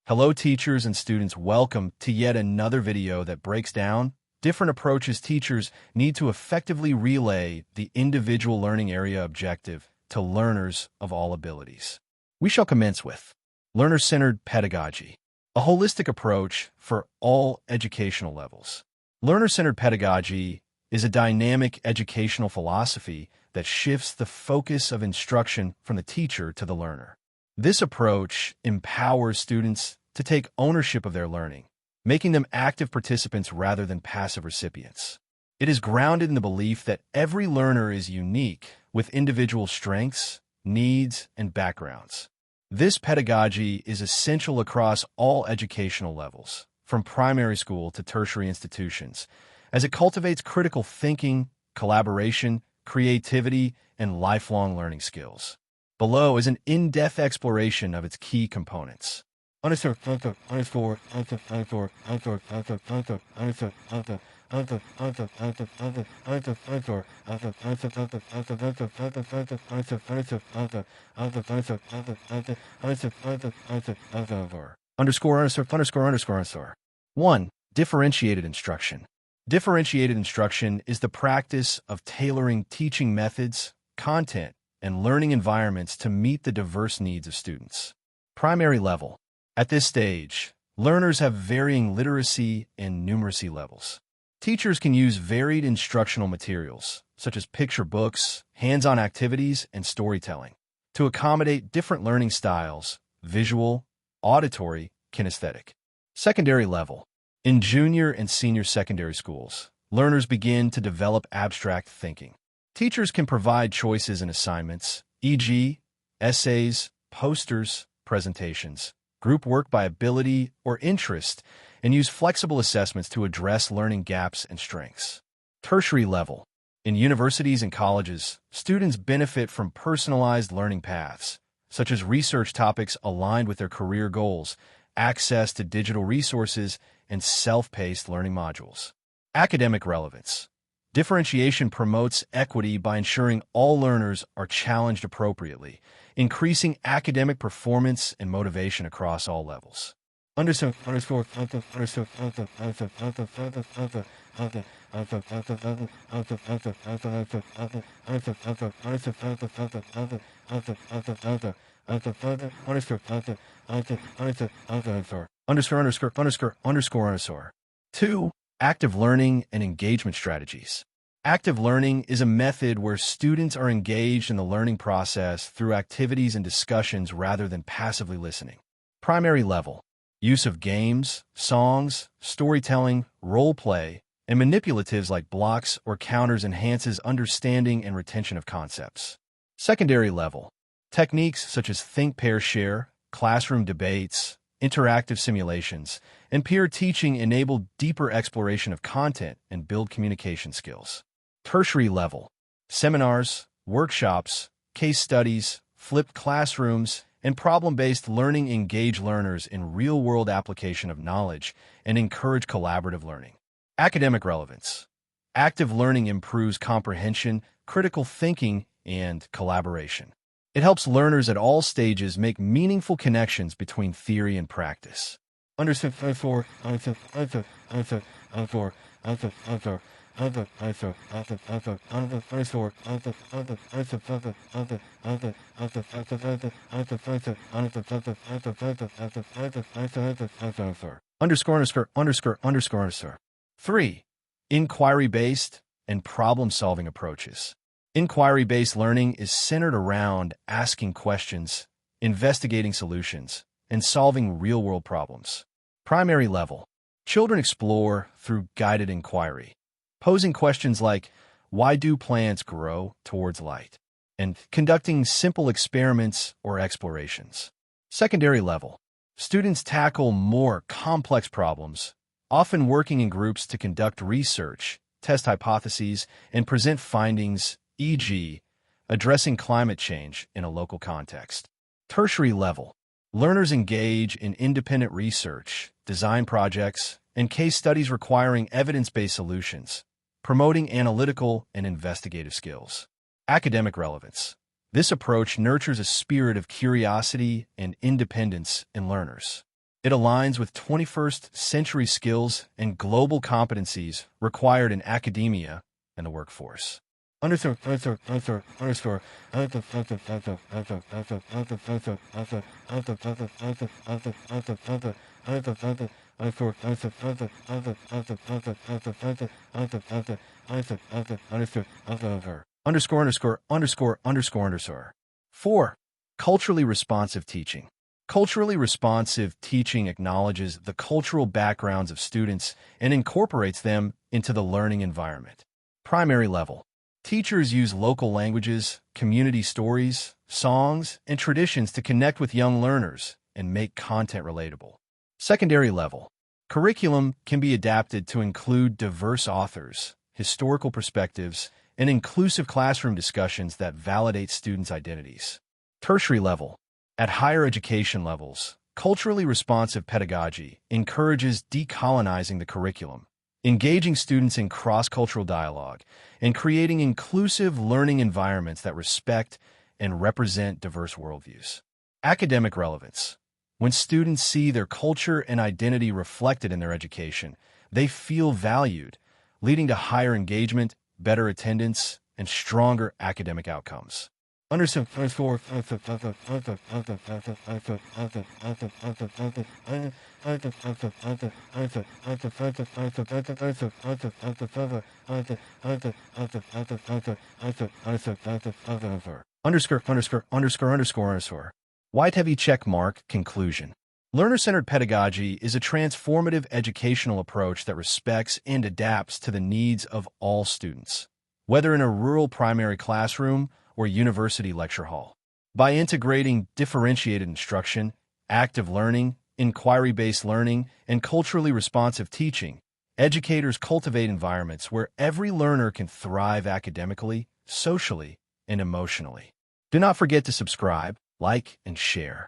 Hello teachers and students, welcome to yet another video that breaks down different approaches teachers need to effectively relay the individual learning area objective to learners of all abilities. We shall commence with learner-centered pedagogy, a holistic approach for all educational levels. Learner-centered pedagogy is a dynamic educational philosophy that shifts the focus of instruction from the teacher to the learner. This approach empowers students to take ownership of their learning, making them active participants rather than passive recipients. It is grounded in the belief that every learner is unique with individual strengths, needs, and backgrounds. This pedagogy is essential across all educational levels, from primary school to tertiary institutions, as it cultivates critical thinking, collaboration, creativity, and lifelong learning skills. Below is an in-depth exploration of its key components. One, differentiated instruction. Differentiated instruction is the practice of tailoring teaching methods, content, and learning environments to meet the diverse needs of students. Primary level. At this stage, learners have varying literacy and numeracy levels. Teachers can use varied instructional materials, such as picture books, hands-on activities, and storytelling, to accommodate different learning styles: visual, auditory, kinesthetic. Secondary level. In junior and senior secondary schools, learners begin to develop abstract thinking. Teachers can provide choices and assignments, e.g., essays, posters, presentations, group work by ability or interest, and use flexible assessments to address learning gaps and strengths. Tertiary level. In universities and colleges, students benefit from personalized learning paths, such as research topics aligned with their career goals, access to digital resources, and self-paced learning modules. Academic relevance. Differentiation promotes equity by ensuring all learners are challenged appropriately, increasing academic performance and motivation across all levels. Two, active learning and engagement strategies. Active learning is a method where students are engaged in the learning process through activities and discussions rather than passively listening. Primary level. Use of games, songs, storytelling, role play, and manipulatives like blocks or counters enhances understanding and retention of concepts. Secondary level. Techniques such as think, pair, share, classroom debates, interactive simulations, and peer teaching enable deeper exploration of content and build communication skills. Tertiary level. Seminars, workshops, case studies, flipped classrooms, and problem-based learning engage learners in real-world application of knowledge and encourage collaborative learning. Academic relevance. Active learning improves comprehension, critical thinking, and collaboration. It helps learners at all stages make meaningful connections between theory and practice. Three, inquiry-based and problem-solving approaches. Inquiry-based learning is centered around asking questions, investigating solutions, and solving real-world problems. Primary level. Children explore through guided inquiry, posing questions like, why do plants grow towards light? And conducting simple experiments or explorations. Secondary level. Students tackle more complex problems, often working in groups to conduct research, test hypotheses, and present findings, e.g., addressing climate change in a local context. Tertiary level. Learners engage in independent research, design projects, and case studies requiring evidence-based solutions, promoting analytical and investigative skills. Academic relevance. This approach nurtures a spirit of curiosity and independence in learners. It aligns with 21st century skills and global competencies required in academia and the workforce. Underscore. Underscore. 4. Culturally responsive teaching. Culturally responsive teaching acknowledges the cultural backgrounds of students and incorporates them into the learning environment. Primary level. Teachers use local languages, community stories, songs, and traditions to connect with young learners and make content relatable. Secondary level. Curriculum can be adapted to include diverse authors, historical perspectives, and inclusive classroom discussions that validate students' identities. Tertiary level. At higher education levels, culturally responsive pedagogy encourages decolonizing the curriculum, engaging students in cross-cultural dialogue, and creating inclusive learning environments that respect and represent diverse worldviews. Academic relevance. When students see their culture and identity reflected in their education, they feel valued, leading to higher engagement, better attendance, and stronger academic outcomes. Underscore. White heavy check mark. Conclusion. Learner-centered pedagogy is a transformative educational approach that respects and adapts to the needs of all students, whether in a rural primary classroom or university lecture hall. By integrating differentiated instruction, active learning, inquiry-based learning, and culturally responsive teaching, educators cultivate environments where every learner can thrive academically, socially, and emotionally. Do not forget to subscribe, like, and share.